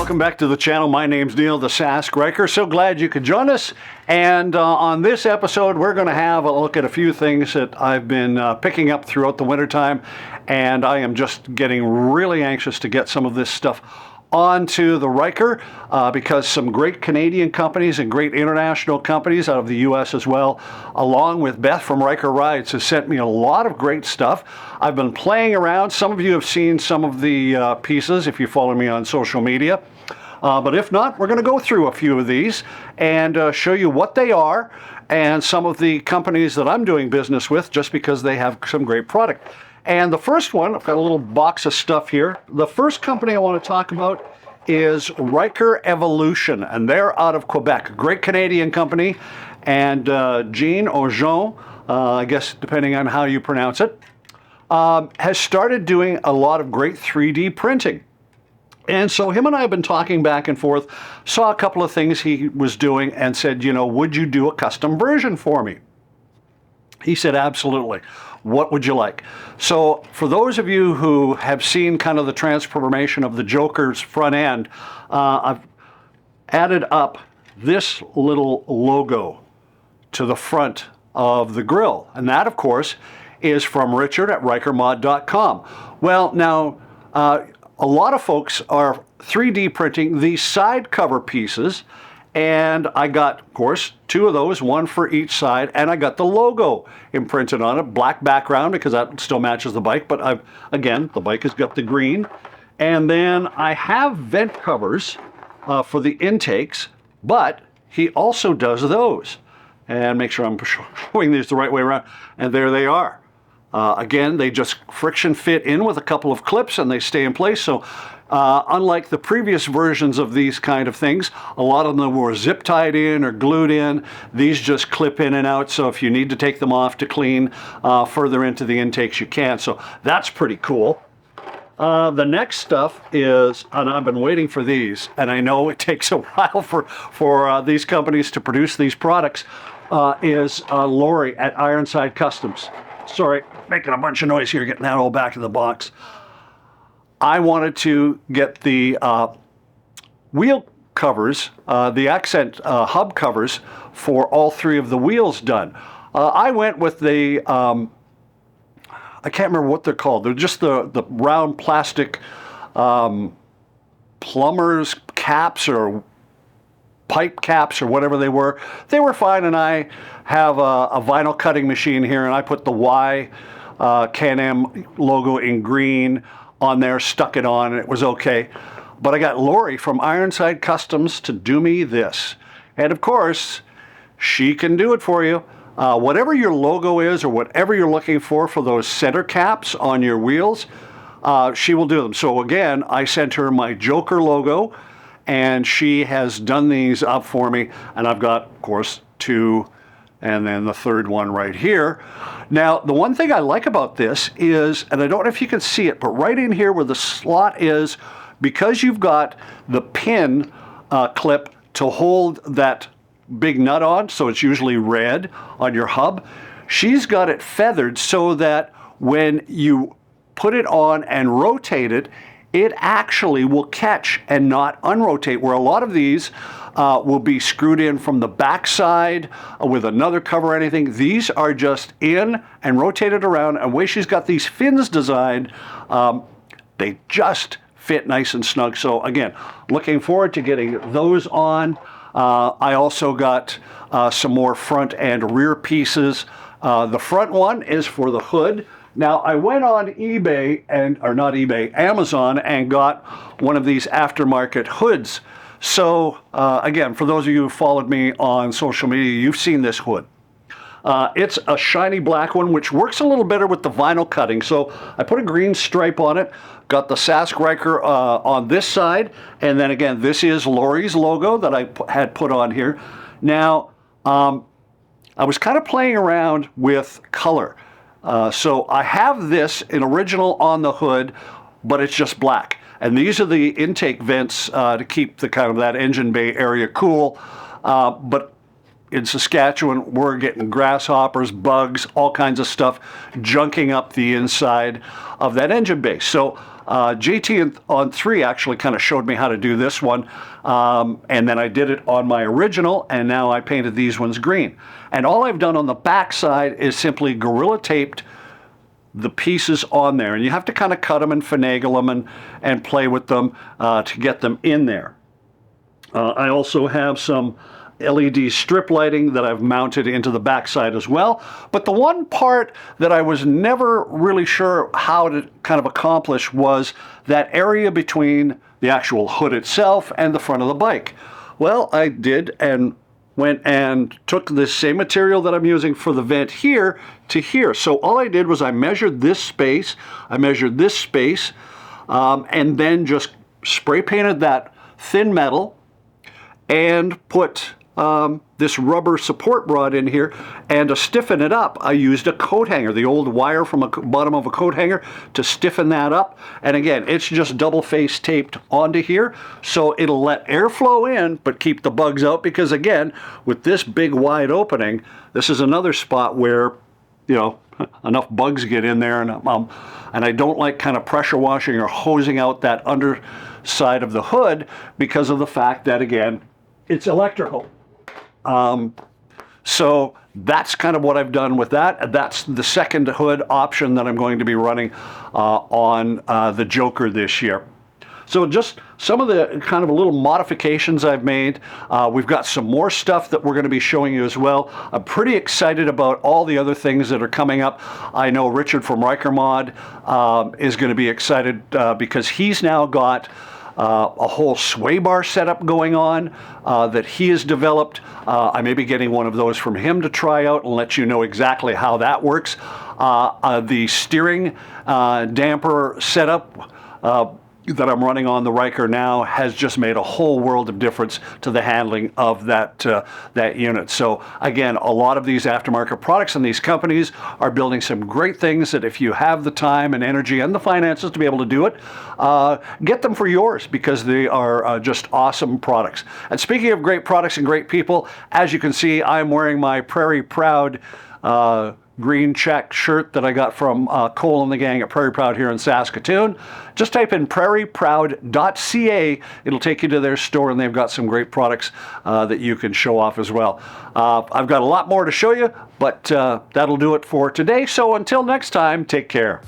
welcome back to the channel. My name's Neil the Sask Ryker. So glad you could join us. And on this episode, we're going to have a look at a few things that I've been picking up throughout the wintertime. And I am just getting really anxious to get some of this stuff onto the Ryker because some great Canadian companies and great international companies out of the US as well, along with Beth from Ryker Rides, has sent me a lot of great stuff. I've been playing around. Some of you have seen some of the pieces if you follow me on social media. But if not, we're going to go through a few of these and show you what they are and some of the companies that I'm doing business with just because they have some great product. And the first one, I've got a little box of stuff here. The first company I want to talk about is Ryker Evolution, and they're out of Quebec. A great Canadian company. And Jean or Jean, I guess depending on how you pronounce it, has started doing a lot of great 3D printing. And so him and I have been talking back and forth, saw a couple of things he was doing and said, you know, would you do a custom version for me? He said, absolutely. What would you like? So for those of you who have seen kind of the transformation of the Joker's front end, I've added up this little logo to the front of the grill. And that, of course, is from Richard at RykerMod.com. Well, now, a lot of folks are 3D printing these side cover pieces, and I got, of course, two of those, one for each side, and I got the logo imprinted on it, black background because that still matches the bike, but again, the bike has got the green. And then I have vent covers for the intakes, but he also does those. And make sure I'm showing these the right way around, and there they are. Again, they just friction fit in with a couple of clips and they stay in place. So unlike the previous versions of these kind of things, a lot of them were zip tied in or glued in. These just clip in and out. So if you need to take them off to clean further into the intakes, you can. So that's pretty cool. The next stuff is, and I've been waiting for these, and I know it takes a while for these companies to produce these products, is Lori at Ironside Customs. Sorry, making a bunch of noise here, getting that all back in the box. I wanted to get the wheel covers, the accent hub covers for all three of the wheels done. I went with the, I can't remember what they're called. They're just the round plastic plumber's caps or pipe caps or whatever they were. They were fine, and I have a vinyl cutting machine here, and I put the Y Can-Am logo in green on there, stuck it on, and it was okay. But I got Lori from Ironside Customs to do me this. And of course, she can do it for you. Whatever your logo is or whatever you're looking for those center caps on your wheels, she will do them. So again, I sent her my Joker logo, and she has done these up for me. And I've got, of course, two, and then the third one right here. Now, the one thing I like about this is, and I don't know if you can see it, but right in here where the slot is, because you've got the pin clip to hold that big nut on, so it's usually red on your hub, she's got it feathered so that when you put it on and rotate it, it actually will catch and not unrotate, where a lot of these will be screwed in from the backside with another cover or anything. These are just in and rotated around, and the way she's got these fins designed, they just fit nice and snug. So again, looking forward to getting those on. I also got some more front and rear pieces. The front one is for the hood. Now, I went on eBay, Amazon, and got one of these aftermarket hoods. So, again, for those of you who followed me on social media, you've seen this hood. It's a shiny black one, which works a little better with the vinyl cutting. So I put a green stripe on it, got the Sask Ryker on this side, and then again, this is Lori's logo that I had put on here. Now, I was kind of playing around with color. So I have this in original on the hood, but it's just black. And these are the intake vents to keep the kind of that engine bay area cool. But in Saskatchewan, we're getting grasshoppers, bugs, all kinds of stuff junking up the inside of that engine base. So JT on 3 actually kind of showed me how to do this one, and then I did it on my original, and now I painted these ones green. And all I've done on the back side is simply Gorilla Taped the pieces on there, and you have to kind of cut them and finagle them and play with them to get them in there. I also have some LED strip lighting that I've mounted into the backside as well. But the one part that I was never really sure how to kind of accomplish was that area between the actual hood itself and the front of the bike. Well, I did, and went and took this same material that I'm using for the vent here to here. So all I did was I measured this space, and then just spray painted that thin metal and put this rubber support rod in here, and to stiffen it up I used a coat hanger, the old wire from the bottom of a coat hanger, to stiffen that up. And again, it's just double face taped onto here, so it'll let airflow in but keep the bugs out, because again, with this big wide opening, this is another spot where, you know, enough bugs get in there, and I don't like kind of pressure washing or hosing out that underside of the hood because of the fact that, again, it's electrical. So that's kind of what I've done with that. That's the second hood option that I'm going to be running on the Joker this year. So just some of the kind of little modifications I've made. We've got some more stuff that we're going to be showing you as well. I'm pretty excited about all the other things that are coming up. I know Richard from Ryker Mod is going to be excited because he's now got a whole sway bar setup going on that he has developed. I may be getting one of those from him to try out and let you know exactly how that works. The steering damper setup that I'm running on the Ryker now has just made a whole world of difference to the handling of that unit. So again, a lot of these aftermarket products and these companies are building some great things that if you have the time and energy and the finances to be able to do it, get them for yours, because they are just awesome products. And speaking of great products and great people, as you can see, I'm wearing my Prairie Proud green check shirt that I got from Cole and the gang at Prairie Proud here in Saskatoon. Just type in prairieproud.ca. It'll take you to their store, and they've got some great products that you can show off as well. I've got a lot more to show you, but that'll do it for today. So until next time, take care.